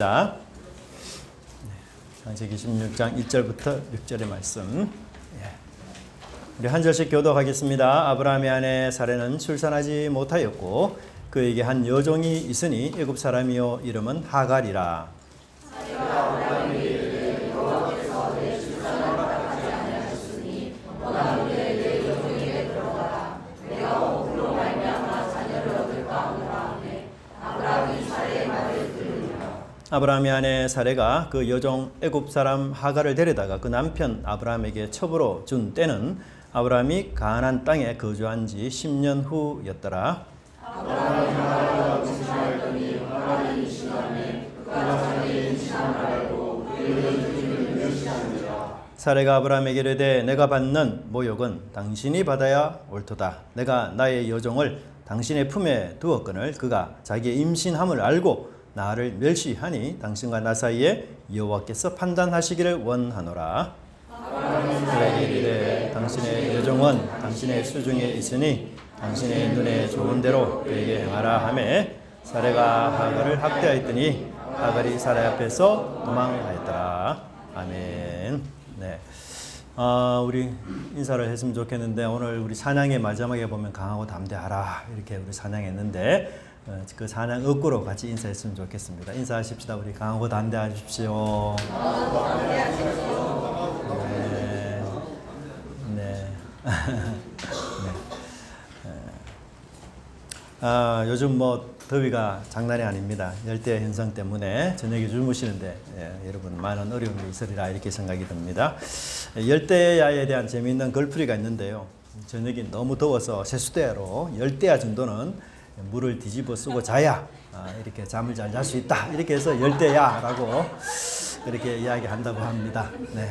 자, 창세기 16장 1절부터 6절의 말씀. 우리 한 절씩 교독하겠습니다. 아브라함의 아내 사레는 출산하지 못하였고 그에게 한 여종이 있으니 애굽 사람이요 이름은 하갈이라. 아브라함의 아내 사레가 그 여종 애굽 사람 하갈을 데려다가 그 남편 아브라함에게 첩으로 준 때는 아브라함이 가나안 땅에 거주한 지 10년 후였더라. 아브라함이 하갈과 동침하였더니 하갈이 임신하매 그가 자기의 임신함을 알고 그의 여종을 멸시하니라. 사레가 아브라함에게 이르되 내가 받는 모욕은 당신이 받아야 옳도다. 내가 나의 여종을 당신의 품에 두었거늘 그가 자기의 임신함을 알고 나를 멸시하니 당신과 나 사이에 여호와께서 판단하시기를 원하노라. 그에게 이르되 당신의 여종은 당신의 수중에 있으니 당신의 눈에 좋은 대로 그에게 행하라 하매 사레가 하갈을 학대하였더니 하갈이 사레 앞에서 도망하였더라. 아멘. 네. 우리 인사를 했으면 좋겠는데 오늘 우리 찬양의 마지막에 보면 강하고 담대하라 이렇게 우리 찬양했는데 그 찬양 억구로 같이 인사했으면 좋겠습니다. 인사하십시다. 우리 강하고 담대하십시오. 네. 네. 네. 요즘 더위가 장난이 아닙니다. 열대 현상 때문에 저녁에 주무시는데 여러분 많은 어려움이 있으리라 이렇게 생각이 듭니다. 열대야에 대한 재미있는 글풀이가 있는데요. 저녁이 너무 더워서 세수대야로 열대야 정도는 물을 뒤집어 쓰고 자야 이렇게 잠을 잘 잘 수 있다. 이렇게 해서 열대야라고 이렇게 이야기한다고 합니다. 네.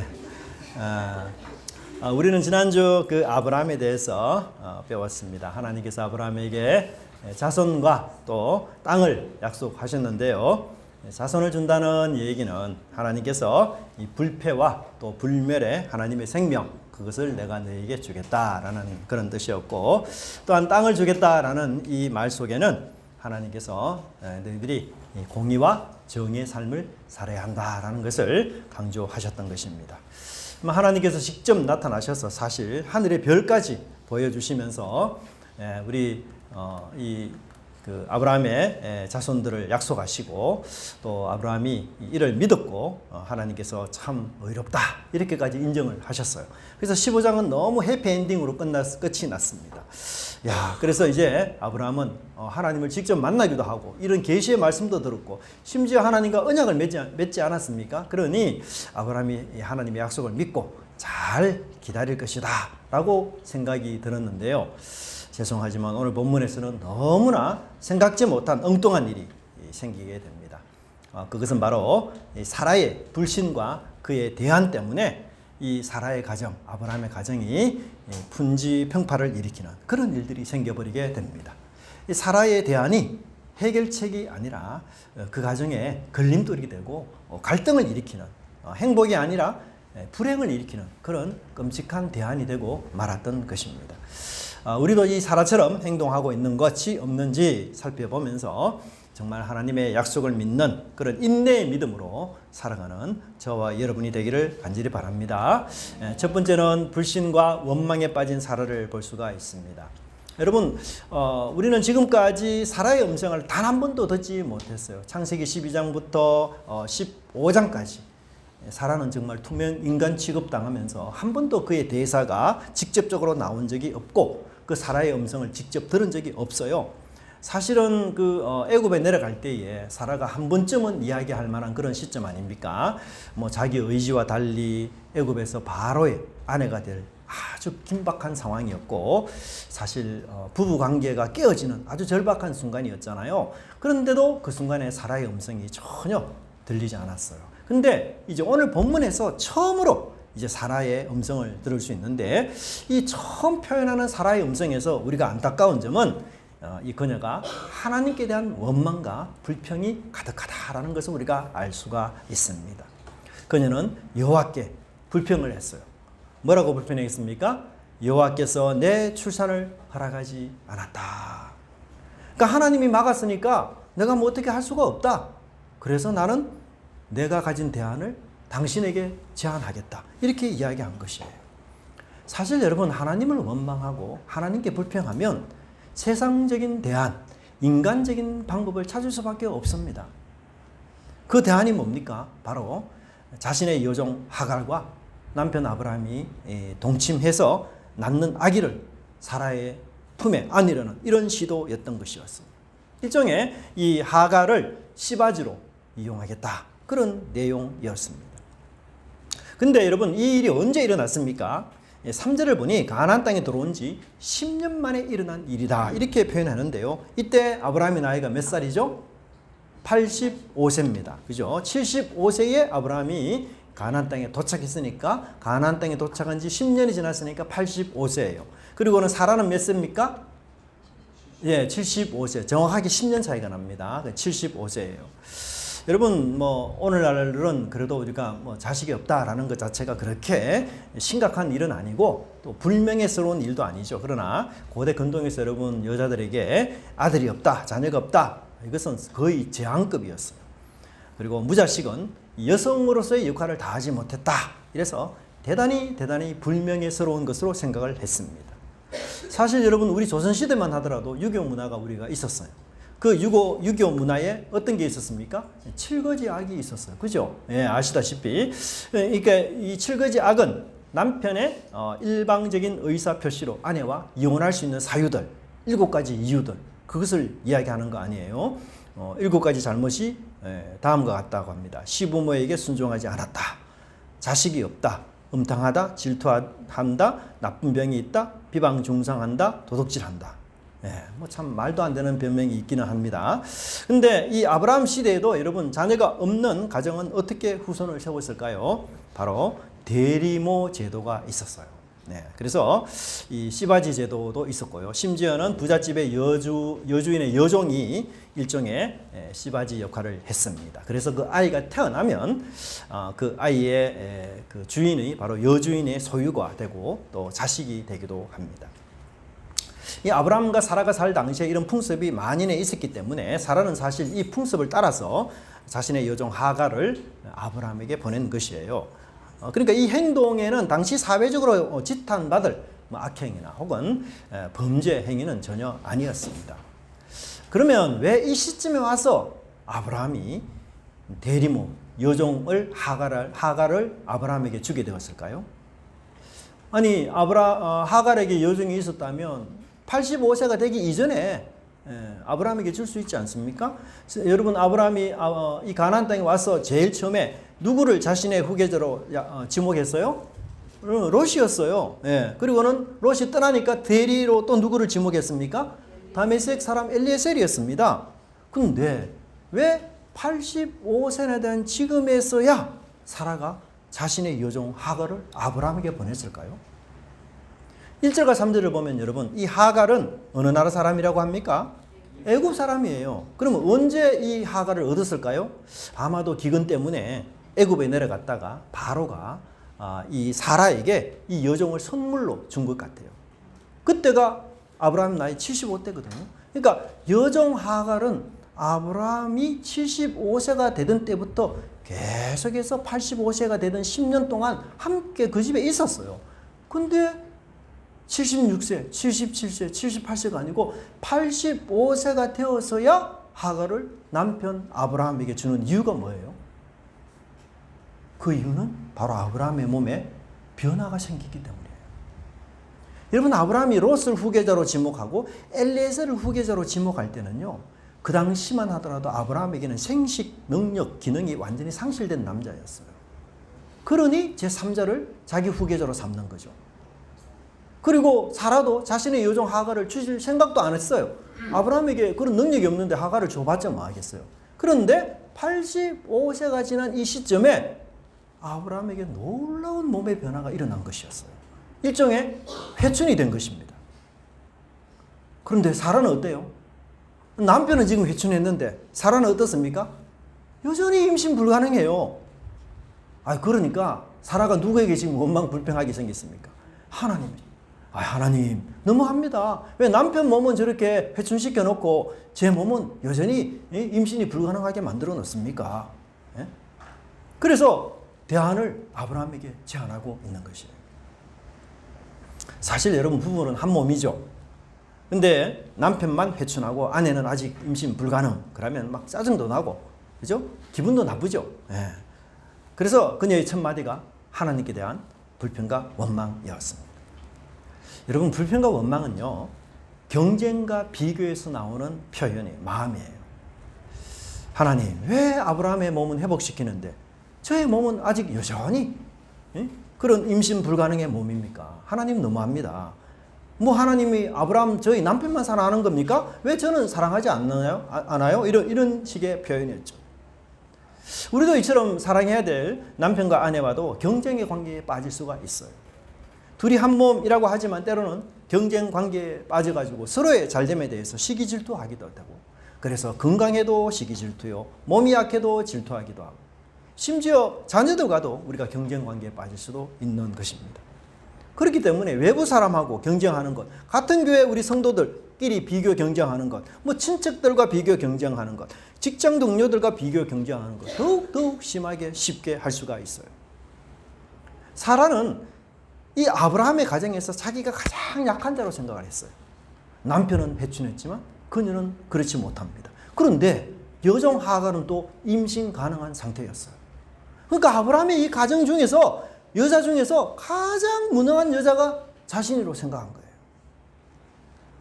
우리는 지난주 그 아브라함에 대해서 배웠습니다. 하나님께서 아브라함에게 자손과 또 땅을 약속하셨는데요. 자손을 준다는 얘기는 하나님께서 이 불패와 또 불멸의 하나님의 생명 그것을 내가 너에게 주겠다라는 그런 뜻이었고 또한 땅을 주겠다라는 이 말 속에는 하나님께서 너희들이 공의와 정의의 삶을 살아야 한다라는 것을 강조하셨던 것입니다. 하나님께서 직접 나타나셔서 사실 하늘의 별까지 보여주시면서 우리 그 아브라함의 자손들을 약속하시고 또 아브라함이 이를 믿었고 하나님께서 참 의롭다 이렇게까지 인정을 하셨어요. 그래서 15장은 너무 해피엔딩으로 끝이 났습니다. 그래서 이제 아브라함은 하나님을 직접 만나기도 하고 이런 계시의 말씀도 들었고 심지어 하나님과 언약을 맺지 않았습니까? 그러니 아브라함이 하나님의 약속을 믿고 잘 기다릴 것이다 라고 생각이 들었는데요. 죄송하지만 오늘 본문에서는 너무나 생각지 못한 엉뚱한 일이 생기게 됩니다. 그것은 바로 사라의 불신과 그의 대안 때문에 이 사라의 가정, 아브라함의 가정이 풍지평파를 일으키는 그런 일들이 생겨버리게 됩니다. 이 사라의 대안이 해결책이 아니라 그 가정에 걸림돌이 되고 갈등을 일으키는 행복이 아니라 불행을 일으키는 그런 끔찍한 대안이 되고 말았던 것입니다. 우리도 이 사라처럼 행동하고 있는 것이 없는지 살펴보면서 정말 하나님의 약속을 믿는 그런 인내의 믿음으로 살아가는 저와 여러분이 되기를 간절히 바랍니다. 첫 번째는 불신과 원망에 빠진 사라를 볼 수가 있습니다. 여러분, 우리는 지금까지 사라의 음성을 단 한 번도 듣지 못했어요. 창세기 12장부터 15장까지 사라는 정말 투명 인간 취급당하면서 한 번도 그의 대사가 직접적으로 나온 적이 없고 그 사라의 음성을 직접 들은 적이 없어요. 사실은 애굽에 내려갈 때에 사라가 한 번쯤은 이야기할 만한 그런 시점 아닙니까? 자기 의지와 달리 애굽에서 바로의 아내가 될 아주 긴박한 상황이었고 사실 부부 관계가 깨어지는 아주 절박한 순간이었잖아요. 그런데도 그 순간에 사라의 음성이 전혀 들리지 않았어요. 근데 이제 오늘 본문에서 처음으로 이제 사라의 음성을 들을 수 있는데 이 처음 표현하는 사라의 음성에서 우리가 안타까운 점은 이 그녀가 하나님께 대한 원망과 불평이 가득하다라는 것을 우리가 알 수가 있습니다. 그녀는 여호와께 불평을 했어요. 뭐라고 불평했습니까? 여호와께서 내 출산을 허락하지 않았다. 그러니까 하나님이 막았으니까 내가 뭐 어떻게 할 수가 없다. 그래서 나는 내가 가진 대안을 당신에게 제안하겠다. 이렇게 이야기한 것이에요. 사실 여러분, 하나님을 원망하고 하나님께 불평하면 세상적인 대안, 인간적인 방법을 찾을 수밖에 없습니다. 그 대안이 뭡니까? 바로 자신의 여종 하갈과 남편 아브라함이 동침해서 낳는 아기를 사라의 품에 안으려는 이런 시도였던 것이었습니다. 일종의 이 하갈을 씨바지로 이용하겠다. 그런 내용이었습니다. 근데 여러분, 이 일이 언제 일어났습니까? 3절을 보니 가나안 땅에 들어온 지 10년 만에 일어난 일이다. 이렇게 표현하는데요. 이때 아브라함의 나이가 몇 살이죠? 85세입니다. 그죠? 75세에 아브라함이 가나안 땅에 도착했으니까 가나안 땅에 도착한 지 10년이 지났으니까 85세예요. 그리고는 사라는 몇 세입니까? 예, 75세. 정확하게 10년 차이가 납니다. 75세예요. 여러분, 오늘날은 그래도 우리가 자식이 없다라는 것 자체가 그렇게 심각한 일은 아니고 또 불명예스러운 일도 아니죠. 그러나 고대 근동에서 여러분, 여자들에게 아들이 없다, 자녀가 없다, 이것은 거의 재앙급이었어요. 그리고 무자식은 여성으로서의 역할을 다하지 못했다. 이래서 대단히 불명예스러운 것으로 생각을 했습니다. 사실 여러분, 우리 조선시대만 하더라도 유교 문화가 우리가 있었어요. 그 유교 문화에 어떤 게 있었습니까? 칠거지악이 있었어요. 그죠? 예, 아시다시피. 그러니까 이 칠거지악은 남편의 일방적인 의사 표시로 아내와 이혼할 수 있는 사유들, 7가지 이유들, 그것을 이야기하는 거 아니에요. 7가지 잘못이 다음과 같다고 합니다. 시부모에게 순종하지 않았다. 자식이 없다. 음탕하다. 질투한다. 나쁜 병이 있다. 비방중상한다. 도둑질한다. 참 말도 안 되는 변명이 있기는 합니다. 근데 이 아브라함 시대에도 여러분, 자녀가 없는 가정은 어떻게 후손을 세웠을까요? 바로 대리모 제도가 있었어요. 그래서 이 씨바지 제도도 있었고요. 심지어는 부잣집의 여주인의 여종이 일종의 씨바지 역할을 했습니다. 그래서 그 아이가 태어나면 그 아이의 그 주인이 바로 여주인의 소유가 되고 또 자식이 되기도 합니다. 이 아브라함과 사라가 살 당시에 이런 풍습이 만연해 있었기 때문에 사라는 사실 이 풍습을 따라서 자신의 여종 하갈을 아브라함에게 보낸 것이에요. 그러니까 이 행동에는 당시 사회적으로 지탄받을 악행이나 혹은 범죄 행위는 전혀 아니었습니다. 그러면 왜 이 시점에 와서 아브라함이 대리모 여종을 하갈을 아브라함에게 주게 되었을까요? 아니, 하갈에게 여종이 있었다면 85세가 되기 이전에 아브라함에게 줄 수 있지 않습니까? 여러분, 아브라함이 이 가나안 땅에 와서 제일 처음에 누구를 자신의 후계자로 지목했어요? 롯이었어요. 그리고는 롯이 떠나니까 대리로 또 누구를 지목했습니까? 다메섹 사람 엘리에셀이었습니다. 근데 왜 85세나 된 지금에서야 사라가 자신의 여종 하갈을 아브라함에게 보냈을까요? 1절과 3절을 보면 여러분, 이 하갈은 어느 나라 사람이라고 합니까? 애굽 사람이에요. 그러면 언제 이 하갈을 얻었을까요? 아마도 기근 때문에 애굽에 내려갔다가 바로가 이 사라에게 이 여종을 선물로 준 것 같아요. 그때가 아브라함 나이 75대거든요. 그러니까 여종 하갈은 아브라함이 75세가 되던 때부터 계속해서 85세가 되던 10년 동안 함께 그 집에 있었어요. 근데 76세, 77세, 78세가 아니고 85세가 되어서야 하갈을 남편 아브라함에게 주는 이유가 뭐예요? 그 이유는 바로 아브라함의 몸에 변화가 생기기 때문이에요. 여러분, 아브라함이 롯을 후계자로 지목하고 엘리에셀을 후계자로 지목할 때는요, 그 당시만 하더라도 아브라함에게는 생식 능력, 기능이 완전히 상실된 남자였어요. 그러니 제3자를 자기 후계자로 삼는 거죠. 그리고 사라도 자신의 여종 하갈을 주실 생각도 안 했어요. 아브라함에게 그런 능력이 없는데 하갈을 줘봤자 뭐 하겠어요. 그런데 85세가 지난 이 시점에 아브라함에게 놀라운 몸의 변화가 일어난 것이었어요. 일종의 회춘이 된 것입니다. 그런데 사라는 어때요? 남편은 지금 회춘했는데 사라는 어떻습니까? 여전히 임신 불가능해요. 그러니까 사라가 누구에게 지금 원망 불평하게 생겼습니까? 하나님. 하나님, 너무합니다. 왜 남편 몸은 저렇게 회춘시켜 놓고 제 몸은 여전히 임신이 불가능하게 만들어 놓습니까? 그래서 대안을 아브라함에게 제안하고 있는 것이에요. 사실 여러분 부부는 한 몸이죠. 근데 남편만 회춘하고 아내는 아직 임신 불가능. 그러면 막 짜증도 나고, 그죠? 기분도 나쁘죠. 예. 그래서 그녀의 첫 마디가 하나님께 대한 불평과 원망이었습니다. 여러분 불평과 원망은요, 경쟁과 비교에서 나오는 표현이 마음이에요. 하나님, 왜 아브라함의 몸은 회복시키는데 저의 몸은 아직 여전히 그런 임신 불가능의 몸입니까? 하나님 너무합니다. 뭐 하나님이 아브라함 저희 남편만 사랑하는 겁니까? 왜 저는 사랑하지 않아요? 이런 식의 표현이었죠. 우리도 이처럼 사랑해야 될 남편과 아내와도 경쟁의 관계에 빠질 수가 있어요. 둘이 한 몸이라고 하지만 때로는 경쟁 관계에 빠져가지고 서로의 잘됨에 대해서 시기 질투하기도 하고, 그래서 건강해도 시기 질투요, 몸이 약해도 질투하기도 하고, 심지어 자녀들과도 우리가 경쟁 관계에 빠질 수도 있는 것입니다. 그렇기 때문에 외부 사람하고 경쟁하는 것, 같은 교회 우리 성도들끼리 비교 경쟁하는 것, 뭐 친척들과 비교 경쟁하는 것, 직장 동료들과 비교 경쟁하는 것, 더욱 심하게 쉽게 할 수가 있어요. 사라는 이 아브라함의 가정에서 자기가 가장 약한 자로 생각을 했어요. 남편은 회춘했지만 그녀는 그렇지 못합니다. 그런데 여종 하갈은 또 임신 가능한 상태였어요. 그러니까 아브라함의 이 가정 중에서, 여자 중에서 가장 무능한 여자가 자신이라고 생각한 거예요.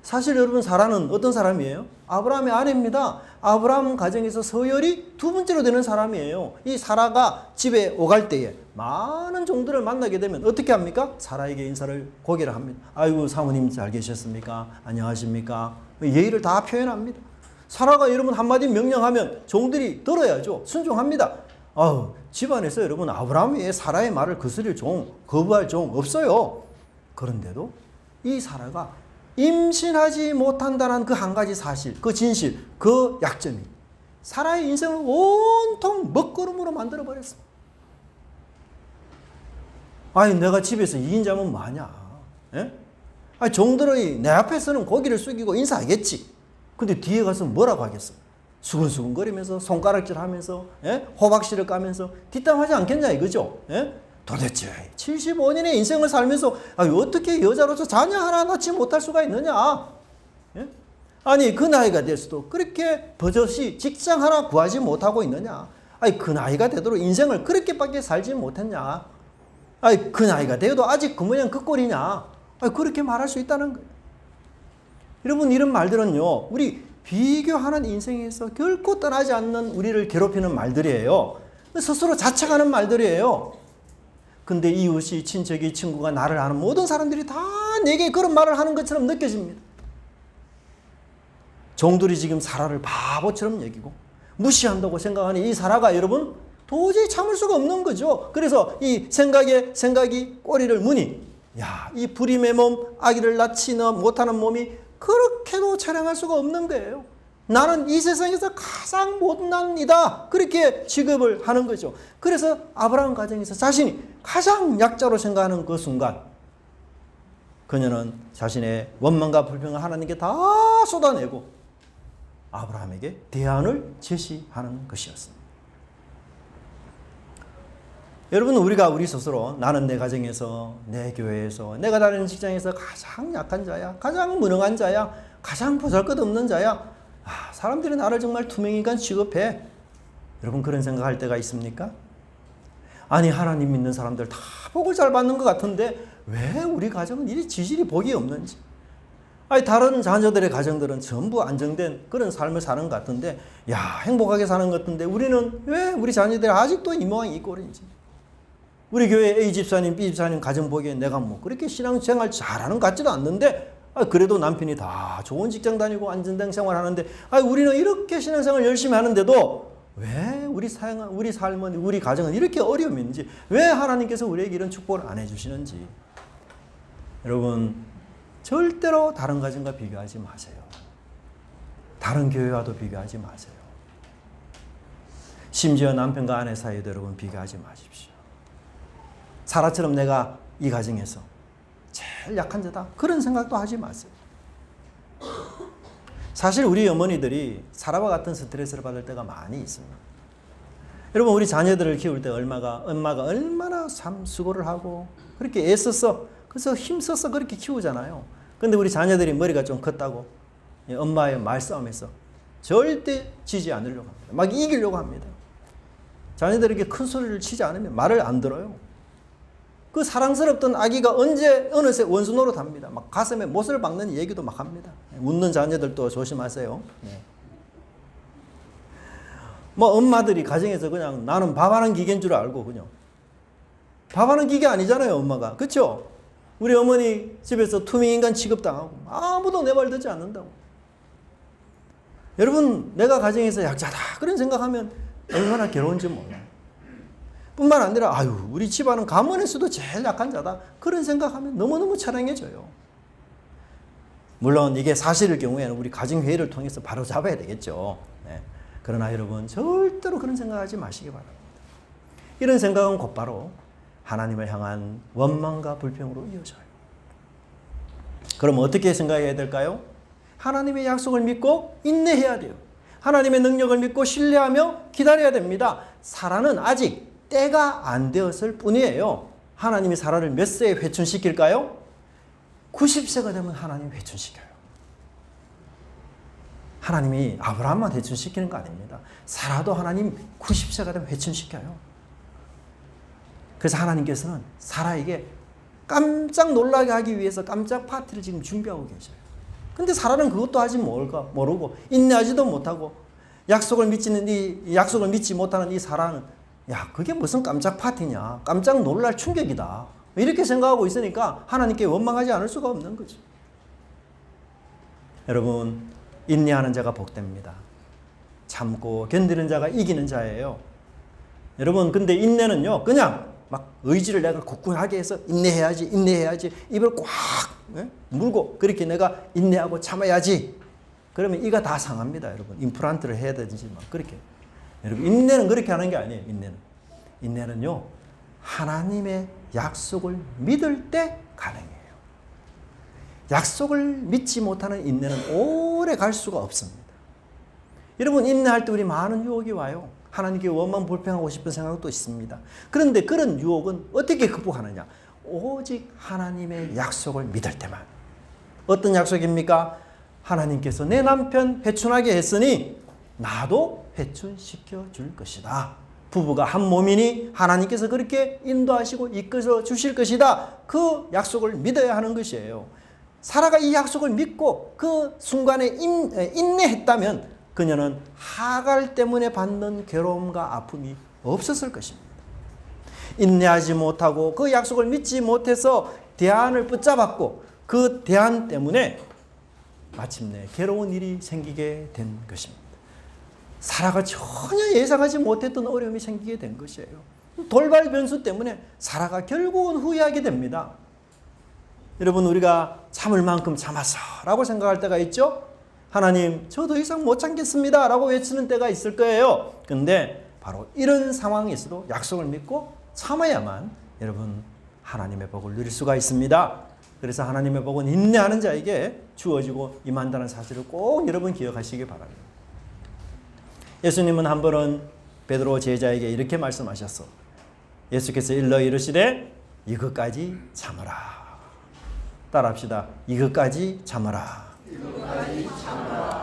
사실 여러분 사라는 어떤 사람이에요? 아브라함의 아내입니다. 아브라함 가정에서 서열이 두 번째로 되는 사람이에요. 이 사라가 집에 오갈 때에 많은 종들을 만나게 되면 어떻게 합니까? 사라에게 인사를 고개를 합니다. 아이고 사모님 잘 계셨습니까? 안녕하십니까? 예의를 다 표현합니다. 사라가 여러분 한마디 명령하면 종들이 들어야죠. 순종합니다. 집안에서 여러분 아브라함 외에 사라의 말을 거스릴 종, 거부할 종 없어요. 그런데도 이 사라가 임신하지 못한다는 그 한 가지 사실, 그 진실, 그 약점이 사라의 인생을 온통 먹구름으로 만들어버렸습니다. 아니 내가 집에서 2인자면 뭐하냐? 예? 아니 종들의 내 앞에서는 고개를 숙이고 인사하겠지. 근데 뒤에 가서 뭐라고 하겠어? 수근수근거리면서 손가락질하면서, 예? 호박씨를 까면서 뒷담하지 않겠냐 이거죠. 예? 도대체 75년의 인생을 살면서 어떻게 여자로서 자녀 하나 낳지 못할 수가 있느냐? 예? 아니 그 나이가 돼서도 그렇게 버젓이 직장 하나 구하지 못하고 있느냐? 아니 그 나이가 되도록 인생을 그렇게밖에 살지 못했냐? 아니 그 나이가 되어도 아직 그 모양 그 꼴이냐? 아니 그렇게 말할 수 있다는 거예요. 여러분 이런 말들은요, 우리 비교하는 인생에서 결코 떠나지 않는 우리를 괴롭히는 말들이에요. 스스로 자책하는 말들이에요. 근데 이웃이, 친척이, 친구가, 나를 아는 모든 사람들이 다 내게 그런 말을 하는 것처럼 느껴집니다. 종들이 지금 사라를 바보처럼 여기고 무시한다고 생각하는 이 사라가 여러분 도저히 참을 수가 없는 거죠. 그래서 이 생각이 꼬리를 무니, 이 불임의 몸, 아기를 낳지 못하는 몸이 그렇게도 찬양할 수가 없는 거예요. 나는 이 세상에서 가장 못난 이다. 그렇게 취급을 하는 거죠. 그래서 아브라함 가정에서 자신이 가장 약자로 생각하는 그 순간 그녀는 자신의 원망과 불평을 하나님께 다 쏟아내고 아브라함에게 대안을 제시하는 것이었습니다. 여러분 우리가 우리 스스로 나는 내 가정에서, 내 교회에서, 내가 다니는 직장에서 가장 약한 자야, 가장 무능한 자야, 가장 보잘것없는 자야, 사람들이 나를 정말 투명인간 취급해. 여러분 그런 생각할 때가 있습니까? 아니 하나님 믿는 사람들 다 복을 잘 받는 것 같은데 왜 우리 가정은 이리 지질이 복이 없는지. 아니 다른 자녀들의 가정들은 전부 안정된 그런 삶을 사는 것 같은데, 행복하게 사는 것 같은데 우리는 왜 우리 자녀들이 아직도 이 모양 이 꼴인지. 우리 교회 A 집사님, B 집사님 가정 보기에 내가 뭐 그렇게 신앙생활 잘하는 것 같지도 않는데 그래도 남편이 다 좋은 직장 다니고 안전된 생활하는데 우리는 이렇게 신앙생활 열심히 하는데도 왜 우리 삶은, 우리 가정은 이렇게 어려움이 있는지, 왜 하나님께서 우리에게 이런 축복을 안 해주시는지. 여러분 절대로 다른 가정과 비교하지 마세요. 다른 교회와도 비교하지 마세요. 심지어 남편과 아내 사이에도 여러분 비교하지 마십시오. 사라처럼 내가 이 가정에서 제일 약한 자다, 그런 생각도 하지 마세요. 사실 우리 어머니들이 사라와 같은 스트레스를 받을 때가 많이 있습니다. 여러분 우리 자녀들을 키울 때 엄마가 얼마나 참 수고를 하고 그렇게 애써서 그래서 힘써서 그렇게 키우잖아요. 근데 우리 자녀들이 머리가 좀 컸다고 엄마의 말싸움에서 절대 지지 않으려고 합니다. 막 이기려고 합니다. 자녀들에게 큰 소리를 치지 않으면 말을 안 들어요. 그 사랑스럽던 아기가 어느새 원수 노릇합니다. 막 가슴에 못을 박는 얘기도 막 합니다. 웃는 자녀들도 조심하세요. 네. 뭐 엄마들이 가정에서 그냥 나는 밥하는 기계인 줄 알고 그냥 밥하는 기계 아니잖아요, 엄마가. 그렇죠? 우리 어머니 집에서 투명인간 취급당하고 아무도 내 말 듣지 않는다고. 여러분 내가 가정에서 약자다 그런 생각하면 얼마나 괴로운지 몰라요. 뿐만 아니라 아유 우리 집안은 가문에서도 제일 약한 자다 그런 생각하면 너무너무 처량해져요. 물론 이게 사실일 경우에는 우리 가정회의를 통해서 바로 잡아야 되겠죠. 네. 그러나 여러분 절대로 그런 생각하지 마시기 바랍니다. 이런 생각은 곧바로 하나님을 향한 원망과 불평으로 이어져요. 그럼 어떻게 생각해야 될까요? 하나님의 약속을 믿고 인내해야 돼요. 하나님의 능력을 믿고 신뢰하며 기다려야 됩니다. 사라는 아직 때가 안 되었을 뿐이에요. 하나님이 사라를 몇 세에 회춘시킬까요? 90세가 되면 하나님 회춘시켜요. 하나님이 아브라함만 회춘시키는 거 아닙니다. 사라도 하나님 90세가 되면 회춘시켜요. 그래서 하나님께서는 사라에게 깜짝 놀라게 하기 위해서 깜짝 파티를 지금 준비하고 계셔요. 근데 사라는 그것도 하지 모르고 인내하지도 못하고 약속을 믿지 못하는 이 사라는 야 그게 무슨 깜짝 파티냐, 깜짝 놀랄 충격이다 이렇게 생각하고 있으니까 하나님께 원망하지 않을 수가 없는 거죠. 여러분 인내하는 자가 복됩니다. 참고 견디는 자가 이기는 자예요. 여러분 근데 인내는요 그냥 막 의지를 내가 굳건하게 해서 인내해야지 입을 꽉 물고 그렇게 내가 인내하고 참아야지 그러면 이가 다 상합니다. 여러분 임플란트를 해야 되든지 막 그렇게. 여러분 인내는 그렇게 하는 게 아니에요. 인내는요 하나님의 약속을 믿을 때 가능해요. 약속을 믿지 못하는 인내는 오래 갈 수가 없습니다. 여러분 인내할 때 우리 많은 유혹이 와요. 하나님께 원망 불평하고 싶은 생각도 있습니다. 그런데 그런 유혹은 어떻게 극복하느냐? 오직 하나님의 약속을 믿을 때만. 어떤 약속입니까? 하나님께서 내 남편 회춘하게 했으니 나도 회춘시켜 줄 것이다. 부부가 한 몸이니 하나님께서 그렇게 인도하시고 이끌어 주실 것이다. 그 약속을 믿어야 하는 것이에요. 사라가 이 약속을 믿고 그 순간에 인내했다면 그녀는 하갈 때문에 받는 괴로움과 아픔이 없었을 것입니다. 인내하지 못하고 그 약속을 믿지 못해서 대안을 붙잡았고 그 대안 때문에 마침내 괴로운 일이 생기게 된 것입니다. 사라가 전혀 예상하지 못했던 어려움이 생기게 된 것이에요. 돌발 변수 때문에 사라가 결국은 후회하게 됩니다. 여러분 우리가 참을 만큼 참았어 라고 생각할 때가 있죠. 하나님 저 더 이상 못 참겠습니다 라고 외치는 때가 있을 거예요. 근데 바로 이런 상황에서도 약속을 믿고 참아야만 여러분 하나님의 복을 누릴 수가 있습니다. 그래서 하나님의 복은 인내하는 자에게 주어지고 임한다는 사실을 꼭 여러분 기억하시기 바랍니다. 예수님은 한 번은 베드로 제자에게 이렇게 말씀하셨어. 예수께서 일러 이르시되 이것까지 참으라. 따라합시다. 이것까지 참으라.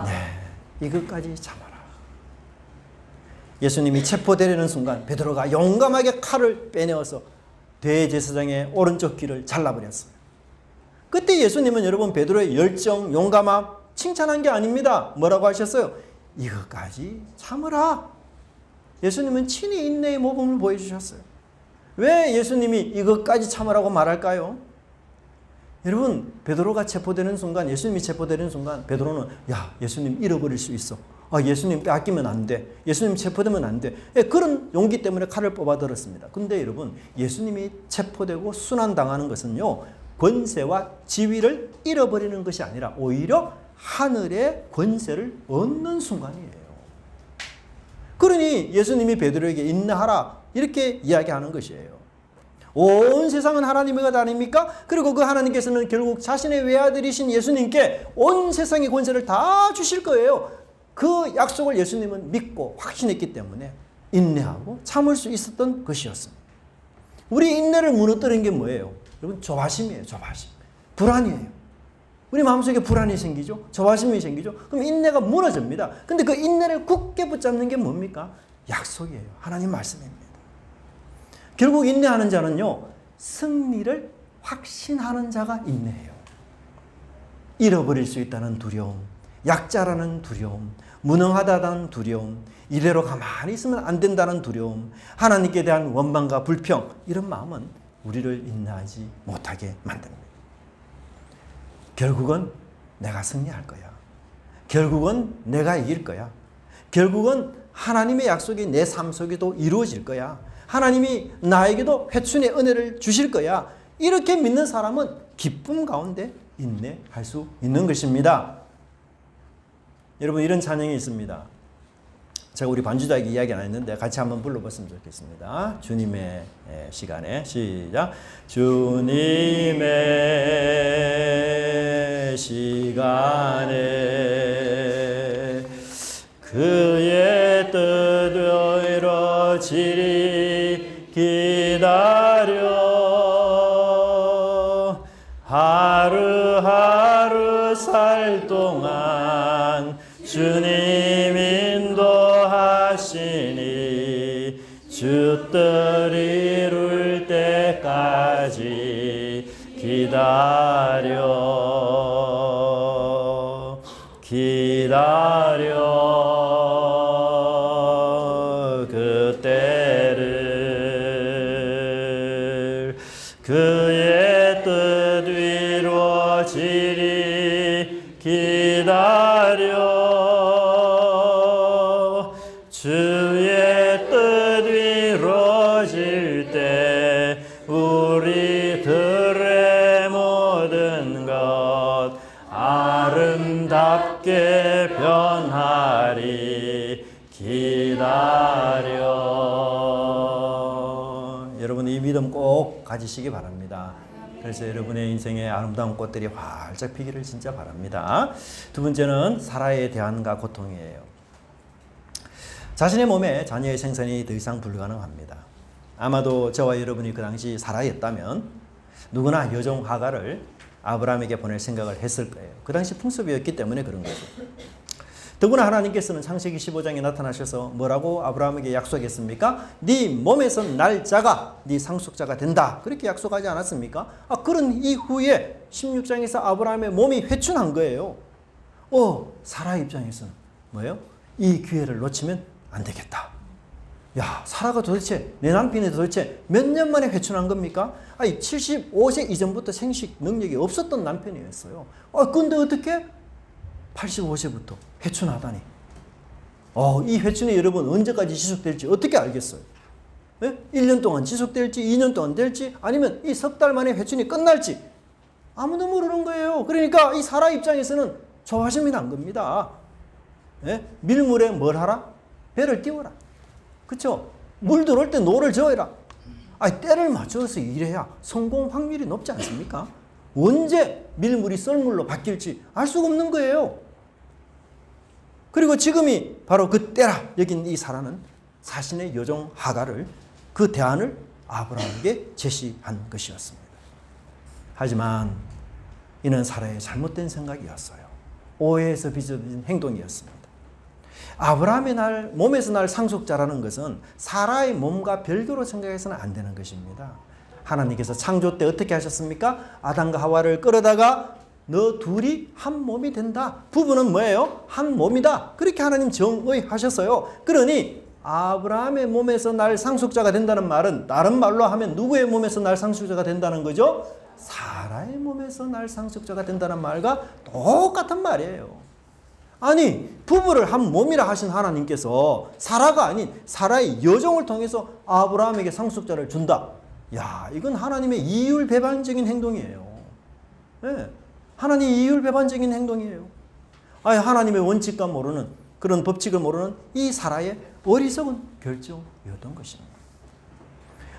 네, 이것까지 참아라. 예수님이 체포되려는 순간 베드로가 용감하게 칼을 빼내어서 대제사장의 오른쪽 귀를 잘라버렸어요. 그때 예수님은 여러분 베드로의 열정, 용감함 칭찬한 게 아닙니다. 뭐라고 하셨어요? 이것까지 참으라. 예수님은 친히 인내의 모범을 보여주셨어요. 왜 예수님이 이것까지 참으라고 말할까요? 여러분 베드로가 체포되는 순간, 예수님이 체포되는 순간 베드로는 야 예수님 잃어버릴 수 있어. 예수님 빼앗기면 안 돼. 예수님 체포되면 안 돼. 그런 용기 때문에 칼을 뽑아들었습니다. 근데 여러분 예수님이 체포되고 순환당하는 것은요 권세와 지위를 잃어버리는 것이 아니라 오히려 하늘의 권세를 얻는 순간이에요. 그러니 예수님이 베드로에게 인내하라 이렇게 이야기하는 것이에요. 온 세상은 하나님의 것 아닙니까? 그리고 그 하나님께서는 결국 자신의 외아들이신 예수님께 온 세상의 권세를 다 주실 거예요. 그 약속을 예수님은 믿고 확신했기 때문에 인내하고 참을 수 있었던 것이었습니다. 우리 인내를 무너뜨린 게 뭐예요? 여러분, 조바심이에요. 조바심. 불안이에요. 우리 마음속에 불안이 생기죠. 조바심이 생기죠. 그럼 인내가 무너집니다. 근데 그 인내를 굳게 붙잡는 게 뭡니까? 약속이에요. 하나님 말씀입니다. 결국 인내하는 자는요, 승리를 확신하는 자가 인내해요. 잃어버릴 수 있다는 두려움, 약자라는 두려움, 무능하다는 두려움, 이대로 가만히 있으면 안 된다는 두려움, 하나님께 대한 원망과 불평, 이런 마음은 우리를 인내하지 못하게 만듭니다. 결국은 내가 승리할 거야. 결국은 내가 이길 거야. 결국은 하나님의 약속이 내 삶 속에도 이루어질 거야. 하나님이 나에게도 회춘의 은혜를 주실 거야. 이렇게 믿는 사람은 기쁨 가운데 인내할 수 있는 것입니다. 여러분, 이런 찬양이 있습니다. 제가 우리 반주자에게 이야기는 안 했는데 같이 한번 불러봤으면 좋겠습니다. 주님의 시간에 시작. 주님의 시간에 그의 뜻 이루어지리 기다려 하루하루 살 동안 주님 인도하시니 주 뜻 이룰 때까지 기다려 그때를 그의 뜻 이루어지리 기다려 주의 뜻 이루어질 때 우리들의 모든 것 아름답게 변하리 기다려. 여러분, 이 믿음 꼭 가지시기 바랍니다. 그래서 여러분의 인생에 아름다운 꽃들이 활짝 피기를 진짜 바랍니다. 두 번째는 사라의 대안과 고통이에요. 자신의 몸에 자녀의 생산이 더 이상 불가능합니다. 아마도 저와 여러분이 그 당시 사라였다면 누구나 여종 하가를 아브라함에게 보낼 생각을 했을 거예요. 그 당시 풍습이었기 때문에 그런 거죠. 더구나 하나님께서는 창세기 15장에 나타나셔서 뭐라고 아브라함에게 약속했습니까? 네 몸에서 날 자가 네 상속자가 된다. 그렇게 약속하지 않았습니까? 그런 이후에 16장에서 아브라함의 몸이 회춘한 거예요. 사라 입장에서는 뭐예요? 이 기회를 놓치면 안 되겠다. 야, 사라가 도대체 내 남편이 도대체 몇 년 만에 회춘한 겁니까? 75세 이전부터 생식 능력이 없었던 남편이었어요. 근데 어떻게 85세부터 회춘하다니. 이 회춘이 여러분 언제까지 지속될지 어떻게 알겠어요? 네? 1년 동안 지속될지 2년 동안 될지 아니면 이 석 달 만에 회춘이 끝날지 아무도 모르는 거예요. 그러니까 이 사라 입장에서는 조바심이 난 겁니다. 네? 밀물에 뭘 하라? 배를 띄워라. 그렇죠? 물 들어올 때 노를 저어라. 때를 맞춰서 일해야 성공 확률이 높지 않습니까? 언제 밀물이 썰물로 바뀔지 알 수가 없는 거예요. 그리고 지금이 바로 그 때라 여긴 이 사라는 자신의 여종 하가를 그 대안을 아브라함에게 제시한 것이었습니다. 하지만 이는 사라의 잘못된 생각이었어요. 오해에서 빚어진 행동이었습니다. 아브라함의 몸에서 날 상속자라는 것은 사라의 몸과 별도로 생각해서는 안 되는 것입니다. 하나님께서 창조 때 어떻게 하셨습니까? 아담과 하와를 끌어다가 너 둘이 한 몸이 된다. 부부는 뭐예요? 한 몸이다. 그렇게 하나님 정의하셨어요. 그러니 아브라함의 몸에서 날 상속자가 된다는 말은 다른 말로 하면 누구의 몸에서 날 상속자가 된다는 거죠? 사라의 몸에서 날 상속자가 된다는 말과 똑같은 말이에요. 부부를 한 몸이라 하신 하나님께서 사라가 아닌 사라의 여종을 통해서 아브라함에게 상속자를 준다. 야, 이건 하나님의 이율배반적인 행동이에요. 네, 하나님 이율배반적인 행동이에요. 하나님의 원칙과 모르는 그런 법칙을 모르는 이 사라의 어리석은 결정이었던 것입니다.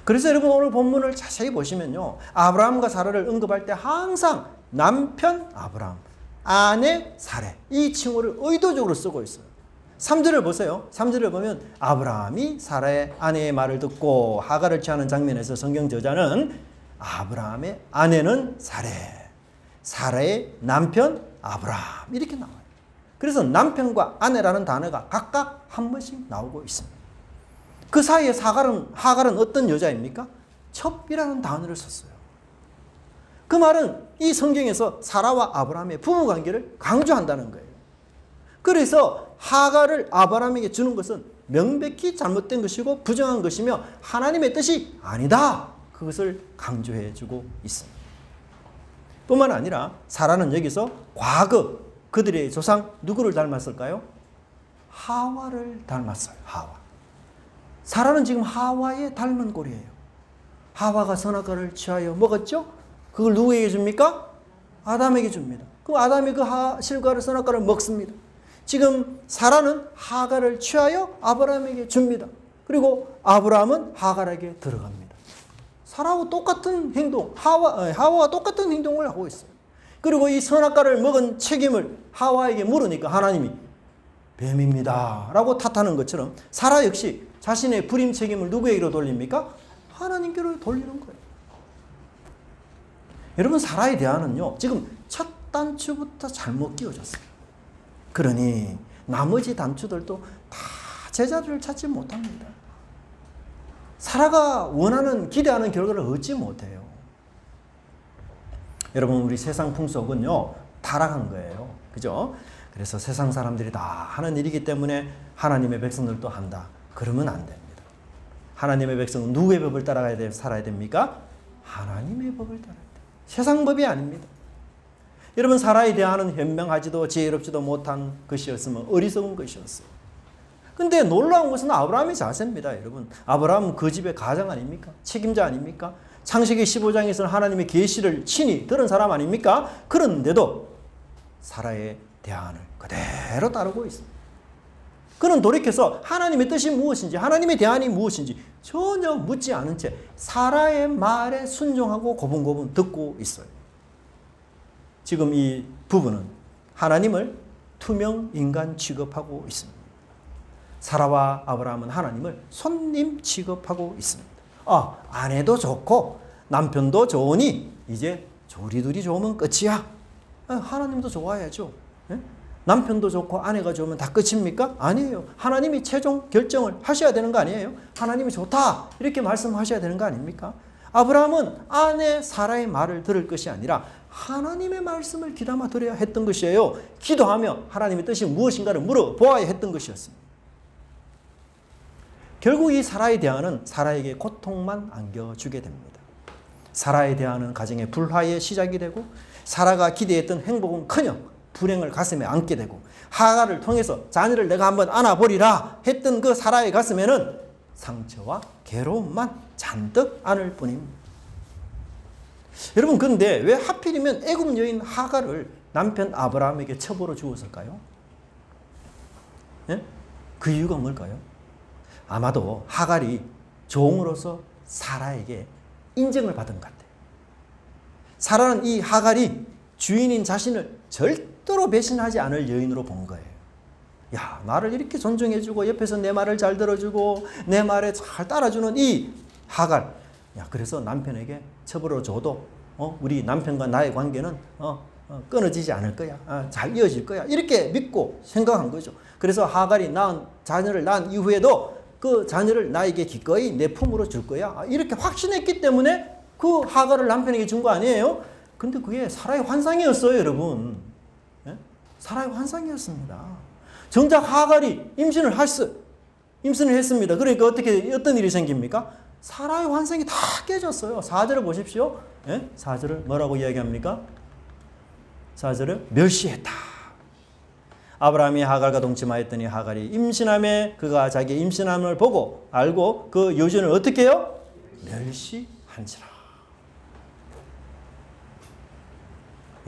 그래서 여러분 오늘 본문을 자세히 보시면요, 아브라함과 사라를 언급할 때 항상 남편 아브라함, 아내 사레 이 칭호를 의도적으로 쓰고 있어요. 3절을 보세요. 3절을 보면 아브라함이 사라의 아내의 말을 듣고 하갈을 취하는 장면에서 성경 저자는 아브라함의 아내는 사레, 사라의 남편 아브라함 이렇게 나와요. 그래서 남편과 아내라는 단어가 각각 한 번씩 나오고 있습니다. 그 사이에 하갈은 어떤 여자입니까? 첩이라는 단어를 썼어요. 그 말은 이 성경에서 사라와 아브라함의 부부관계를 강조한다는 거예요. 그래서 하갈을 아브라함에게 주는 것은 명백히 잘못된 것이고 부정한 것이며 하나님의 뜻이 아니다. 그것을 강조해 주고 있습니다. 뿐만 아니라 사라는 여기서 과거 그들의 조상 누구를 닮았을까요? 하와를 닮았어요. 하와. 사라는 지금 하와의 닮은 꼴이에요. 하와가 선악과를 취하여 먹었죠? 그걸 누구에게 줍니까? 아담에게 줍니다. 그럼 아담이 그 실과를 선악과를 먹습니다. 지금 사라는 하갈을 취하여 아브라함에게 줍니다. 그리고 아브라함은 하갈에게 들어갑니다. 사라하고 똑같은 행동, 하와와 똑같은 행동을 하고 있어요. 그리고 이 선악과를 먹은 책임을 하와에게 물으니까 하나님이 뱀입니다 라고 탓하는 것처럼 사라 역시 자신의 불임 책임을 누구에게로 돌립니까? 하나님께로 돌리는 거예요. 여러분, 사라의 대안은요, 지금 첫 단추부터 잘못 끼워졌어요. 그러니 나머지 단추들도 다 제자리를 찾지 못합니다. 사라가 원하는, 기대하는 결과를 얻지 못해요. 여러분, 우리 세상 풍속은요, 타락한 거예요. 그죠? 그래서 세상 사람들이 다 하는 일이기 때문에 하나님의 백성들도 한다. 그러면 안 됩니다. 하나님의 백성은 누구의 법을 따라가야 살아야 됩니까? 하나님의 법을 따라야 돼요. 세상 법이 아닙니다. 여러분, 사라에 대하는 현명하지도 지혜롭지도 못한 것이었으면 어리석은 것이었어요. 근데 놀라운 것은 아브라함의 자세입니다. 여러분, 아브라함은 그 집의 가장 아닙니까? 책임자 아닙니까? 창세기 15장에서는 하나님의 계시를 친히 들은 사람 아닙니까? 그런데도 사라의 대안을 그대로 따르고 있습니다. 그는 돌이켜서 하나님의 뜻이 무엇인지, 하나님의 대안이 무엇인지 전혀 묻지 않은 채 사라의 말에 순종하고 고분고분 듣고 있어요. 지금 이 부부는 하나님을 투명 인간 취급하고 있습니다. 사라와 아브라함은 하나님을 손님 취급하고 있습니다. 아내도 좋고 남편도 좋으니 이제 조리둘이 좋으면 끝이야. 하나님도 좋아야죠. 남편도 좋고 아내가 좋으면 다 끝입니까? 아니에요. 하나님이 최종 결정을 하셔야 되는 거 아니에요? 하나님이 좋다 이렇게 말씀하셔야 되는 거 아닙니까? 아브라함은 아내 사라의 말을 들을 것이 아니라 하나님의 말씀을 귀담아 들어야 했던 것이에요. 기도하며 하나님의 뜻이 무엇인가를 물어보아야 했던 것이었습니다. 결국 이 사라의 대안은 사라에게 고통만 안겨주게 됩니다. 사라의 대안은 가정의 불화의 시작이 되고 사라가 기대했던 행복은커녕 불행을 가슴에 안게 되고 하갈을 통해서 자녀를 내가 한번 안아보리라 했던 그 사라의 가슴에는 상처와 괴로움만 잔뜩 안을 뿐입니다. 여러분, 그런데 왜 하필이면 애굽 여인 하갈을 남편 아브라함에게 첩으로 주었을까요? 예? 그 이유가 뭘까요? 아마도 하갈이 종으로서 사라에게 인정을 받은 것 같아요. 사라는 이 하갈이 주인인 자신을 절대로 배신하지 않을 여인으로 본 거예요. 야, 나를 이렇게 존중해주고 옆에서 내 말을 잘 들어주고 내 말에 잘 따라주는 이 하갈. 야, 그래서 남편에게 첩으로 줘도 우리 남편과 나의 관계는 끊어지지 않을 거야. 잘 이어질 거야. 이렇게 믿고 생각한 거죠. 그래서 하갈이 자녀를 낳은 이후에도 그 자녀를 나에게 기꺼이 내 품으로 줄 거야. 이렇게 확신했기 때문에 그 하갈을 남편에게 준 거 아니에요? 근데 그게 사라의 환상이었어요, 여러분. 예? 사라의 환상이었습니다. 정작 하갈이 임신을 했습니다. 그러니까 어떤 일이 생깁니까? 사라의 환상이 다 깨졌어요. 4절을 보십시오. 예? 4절을 뭐라고 이야기합니까? 4절을 멸시했다. 아브라함이 하갈과 동침하였더니 하갈이 임신함에 그가 자기의 임신함을 보고 알고 그 여전을 어떻게 해요? 멸시한지라.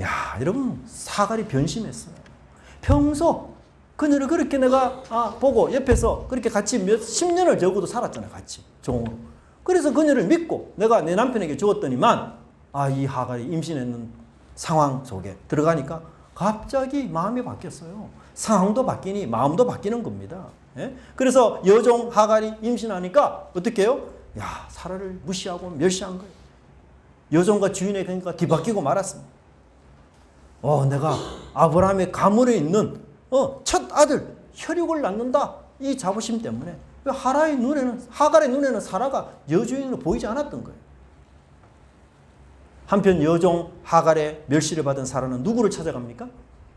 야, 여러분, 하갈이 변심했어요. 평소 그녀를 그렇게 내가 보고 옆에서 그렇게 같이 몇십 년을 적어도 살았잖아요. 같이 종으로. 그래서 그녀를 믿고 내가 내 남편에게 주었더니만 이 하갈이 임신했는 상황 속에 들어가니까 갑자기 마음이 바뀌었어요. 상황도 바뀌니 마음도 바뀌는 겁니다. 예? 그래서 여종 하갈이 임신하니까 어떻게 해요? 야, 사라를 무시하고 멸시한 거예요. 여종과 주인의 관계가 뒤바뀌고 말았습니다. 내가 아브라함의 가문에 있는 첫 아들 혈육을 낳는다. 이 자부심 때문에 하갈의 눈에는 사라가 여주인으로 보이지 않았던 거예요. 한편 여종 하갈의 멸시를 받은 사라는 누구를 찾아갑니까?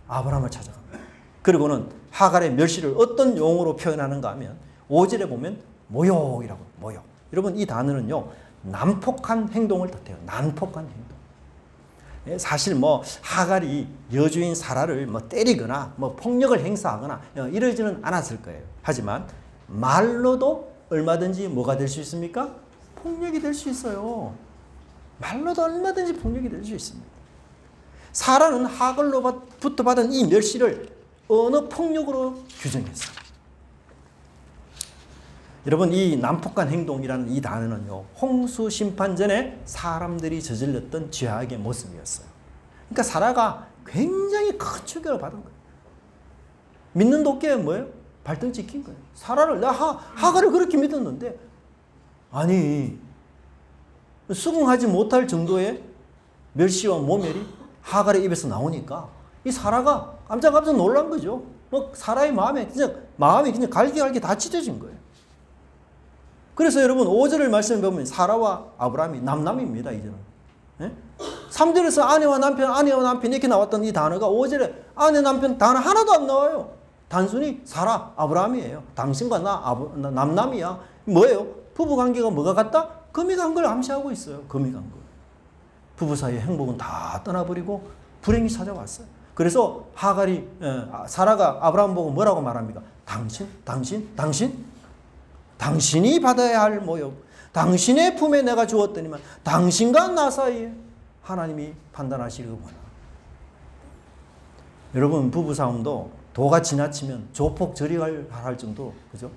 아브라함을 찾아갑니다. 그리고는 하갈의 멸시를 어떤 용어로 표현하는가 하면 5절에 보면 모욕이라고 모욕. 여러분 이 단어는요. 난폭한 행동을 뜻해요. 난폭한 행동. 사실 하갈이 여주인 사라를 때리거나 폭력을 행사하거나 이러지는 않았을 거예요. 하지만 말로도 얼마든지 뭐가 될 수 있습니까? 폭력이 될 수 있어요. 말로도 얼마든지 폭력이 될 수 있습니다. 사라는 하갈로부터 받은 이 멸시를 어느 폭력으로 규정했어요. 여러분 이 난폭한 행동이라는 이 단어는요. 홍수 심판 전에 사람들이 저질렀던 죄악의 모습이었어요. 그러니까 사라가 굉장히 큰 충격을 받은 거예요. 믿는 도끼에 뭐예요? 발등 찍힌 거예요. 사라를 하갈을 그렇게 믿었는데 아니 수긍하지 못할 정도의 멸시와 모멸이 하갈의 입에서 나오니까 이 사라가 깜짝깜짝 놀란 거죠. 사라의 마음이 그냥 갈기갈기 다 찢어진 거예요. 그래서 여러분 5절을 말씀해 보면 사라와 아브라함이 남남입니다. 이제는. 예? 3절에서 아내와 남편 이렇게 나왔던 이 단어가 5절에 아내 남편 단어 하나도 안 나와요. 단순히 사라 아브라함이에요. 당신과 나 남남이야. 뭐예요? 부부관계가 뭐가 같다? 금이 간 걸 암시하고 있어요. 금이 간 걸. 부부 사이의 행복은 다 떠나버리고 불행이 찾아왔어요. 그래서 사라가 아브라함 보고 뭐라고 말합니까? 당신이 받아야 할 모욕, 당신의 품에 내가 주었더니만 당신과 나 사이에 하나님이 판단하시려구나. 여러분 부부싸움도 도가 지나치면 조폭 저리갈 할 정도, 그죠?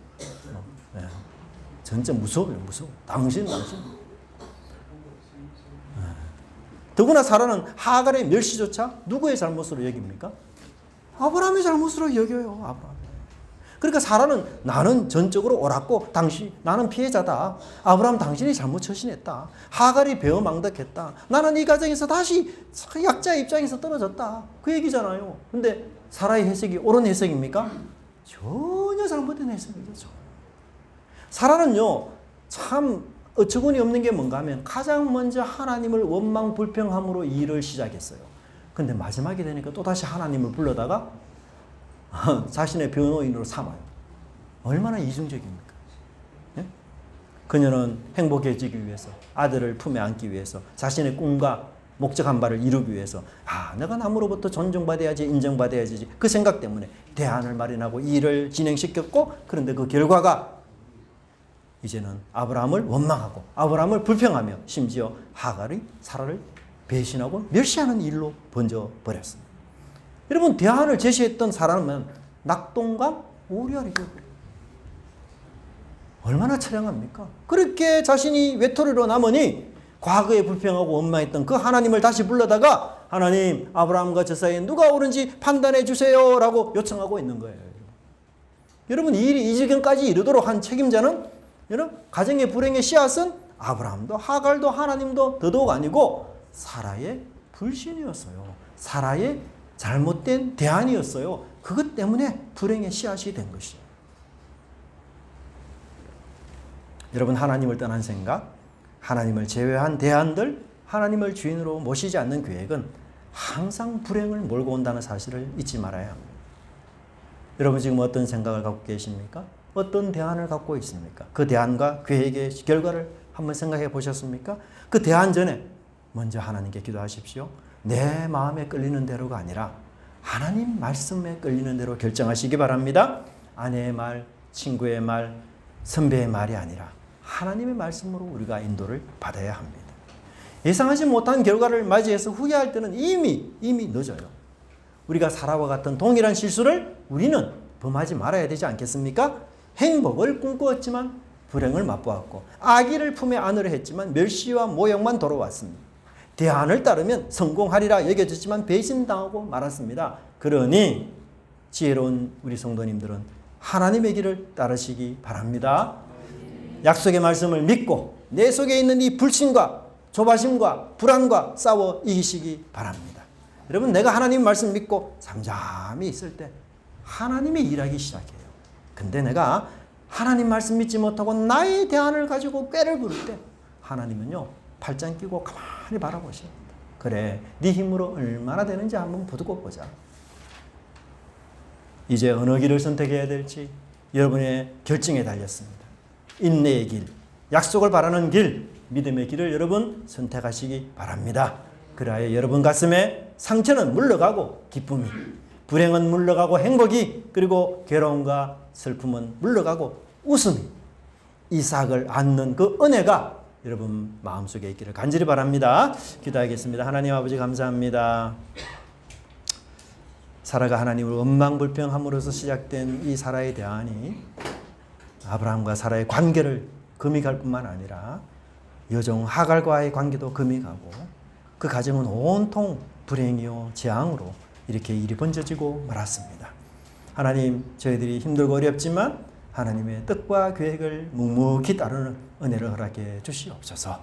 진짜 무서워요, 무서워. 당신. 더구나 사라는 하갈의 멸시조차 누구의 잘못으로 여깁니까? 아브라함의 잘못으로 여겨요. 아브라함. 그러니까 사라는 나는 전적으로 옳았고 나는 피해자다. 아브라함 당신이 잘못 처신했다. 하갈이 배어망덕했다. 나는 이 가정에서 다시 약자의 입장에서 떨어졌다. 그 얘기잖아요. 근데 사라의 해석이 옳은 해석입니까? 전혀 잘못된 해석이죠. 사라는요 참 어처구니 없는 게 뭔가 하면 가장 먼저 하나님을 원망 불평함으로 일을 시작했어요. 근데 마지막에 되니까 또다시 하나님을 불러다가 자신의 변호인으로 삼아요. 얼마나 이중적입니까? 예? 그녀는 행복해지기 위해서, 아들을 품에 안기 위해서, 자신의 꿈과 목적한 바를 이루기 위해서 내가 남으로부터 존중받아야지, 인정받아야지 그 생각 때문에 대안을 마련하고 일을 진행시켰고, 그런데 그 결과가 이제는 아브라함을 원망하고 아브라함을 불평하며 심지어 하갈이 사라를 배신하고 멸시하는 일로 번져버렸습니다. 여러분 대안을 제시했던 사람은 낙동강 오리알이죠. 얼마나 처량합니까? 그렇게 자신이 외톨이로 남으니 과거에 불평하고 원망했던 그 하나님을 다시 불러다가 하나님 아브라함과 저 사이에 누가 옳은지 판단해 주세요 라고 요청하고 있는 거예요. 여러분 이 일이 이 지경까지 이르도록 한 책임자는 여러분 가정의 불행의 씨앗은 아브라함도 하갈도 하나님도 더더욱 아니고 사라의 불신이었어요. 사라의 잘못된 대안이었어요. 그것 때문에 불행의 씨앗이 된 것이에요. 여러분 하나님을 떠난 생각, 하나님을 제외한 대안들, 하나님을 주인으로 모시지 않는 계획은 항상 불행을 몰고 온다는 사실을 잊지 말아야 합니다. 여러분 지금 어떤 생각을 갖고 계십니까? 어떤 대안을 갖고 있습니까? 그 대안과 계획의 결과를 한번 생각해 보셨습니까? 그 대안 전에 먼저 하나님께 기도하십시오. 내 마음에 끌리는 대로가 아니라 하나님 말씀에 끌리는 대로 결정하시기 바랍니다. 아내의 말, 친구의 말, 선배의 말이 아니라 하나님의 말씀으로 우리가 인도를 받아야 합니다. 예상하지 못한 결과를 맞이해서 후회할 때는 이미 늦어요. 우리가 사라와 같은 동일한 실수를 우리는 범하지 말아야 되지 않겠습니까? 행복을 꿈꾸었지만 불행을 맛보았고 아기를 품에 안으려 했지만 멸시와 모욕만 돌아왔습니다. 대안을 따르면 성공하리라 여겨졌지만 배신당하고 말았습니다. 그러니 지혜로운 우리 성도님들은 하나님의 길을 따르시기 바랍니다. 약속의 말씀을 믿고 내 속에 있는 이 불신과 조바심과 불안과 싸워 이기시기 바랍니다. 여러분, 내가 하나님 말씀 믿고 잠잠히 있을 때 하나님이 일하기 시작해요. 근데 내가 하나님 말씀 믿지 못하고 나의 대안을 가지고 꾀를 부를 때 하나님은요, 팔짱 끼고 가만히 바라보십니다. 그래, 네 힘으로 얼마나 되는지 한번 두고 보자. 이제 어느 길을 선택해야 될지 여러분의 결정에 달렸습니다. 인내의 길, 약속을 바라는 길, 믿음의 길을 여러분 선택하시기 바랍니다. 그래야 여러분 가슴에 상처는 물러가고 기쁨이, 불행은 물러가고 행복이, 그리고 괴로움과 슬픔은 물러가고 웃음이, 이삭을 안는 그 은혜가 여러분 마음속에 있기를 간절히 바랍니다. 기도하겠습니다. 하나님 아버지 감사합니다. 사라가 하나님을 원망불평함으로써 시작된 이 사라의 대안이 아브라함과 사라의 관계를 금이 갈 뿐만 아니라 여종 하갈과의 관계도 금이 가고 그 가정은 온통 불행이요 재앙으로 이렇게 일이 번져지고 말았습니다. 하나님, 저희들이 힘들고 어렵지만 하나님의 뜻과 계획을 묵묵히 따르는 은혜를 허락해 주시옵소서.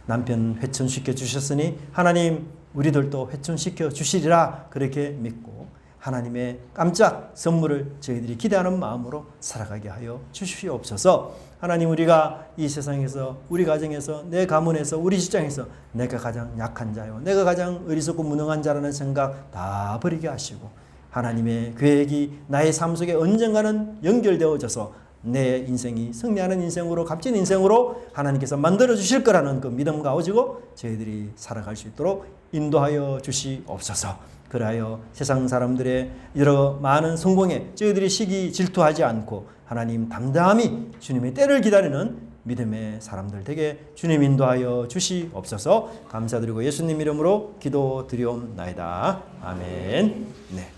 남편 회춘시켜 주셨으니 하나님 우리들도 회춘시켜 주시리라 그렇게 믿고 하나님의 깜짝 선물을 저희들이 기대하는 마음으로 살아가게 하여 주시옵소서. 하나님, 우리가 이 세상에서, 우리 가정에서, 내 가문에서, 우리 직장에서 내가 가장 약한 자요, 내가 가장 어리석고 무능한 자라는 생각 다 버리게 하시고 하나님의 계획이 나의 삶 속에 언젠가는 연결되어져서 내 인생이 승리하는 인생으로, 값진 인생으로 하나님께서 만들어 주실 거라는 그 믿음과 가지고 저희들이 살아갈 수 있도록 인도하여 주시옵소서. 그리하여 세상 사람들의 여러 많은 성공에 저희들이 시기 질투하지 않고 하나님 담담히 주님의 때를 기다리는 믿음의 사람들 되게 주님 인도하여 주시옵소서. 감사드리고 예수님 이름으로 기도드리옵나이다. 아멘. 네,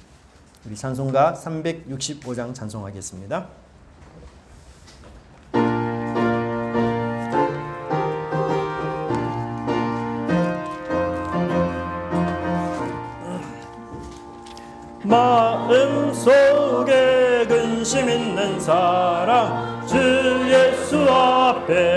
우리 찬송가 365장 찬송하겠습니다. 마음속에 근심 있는 사람 주 예수 앞에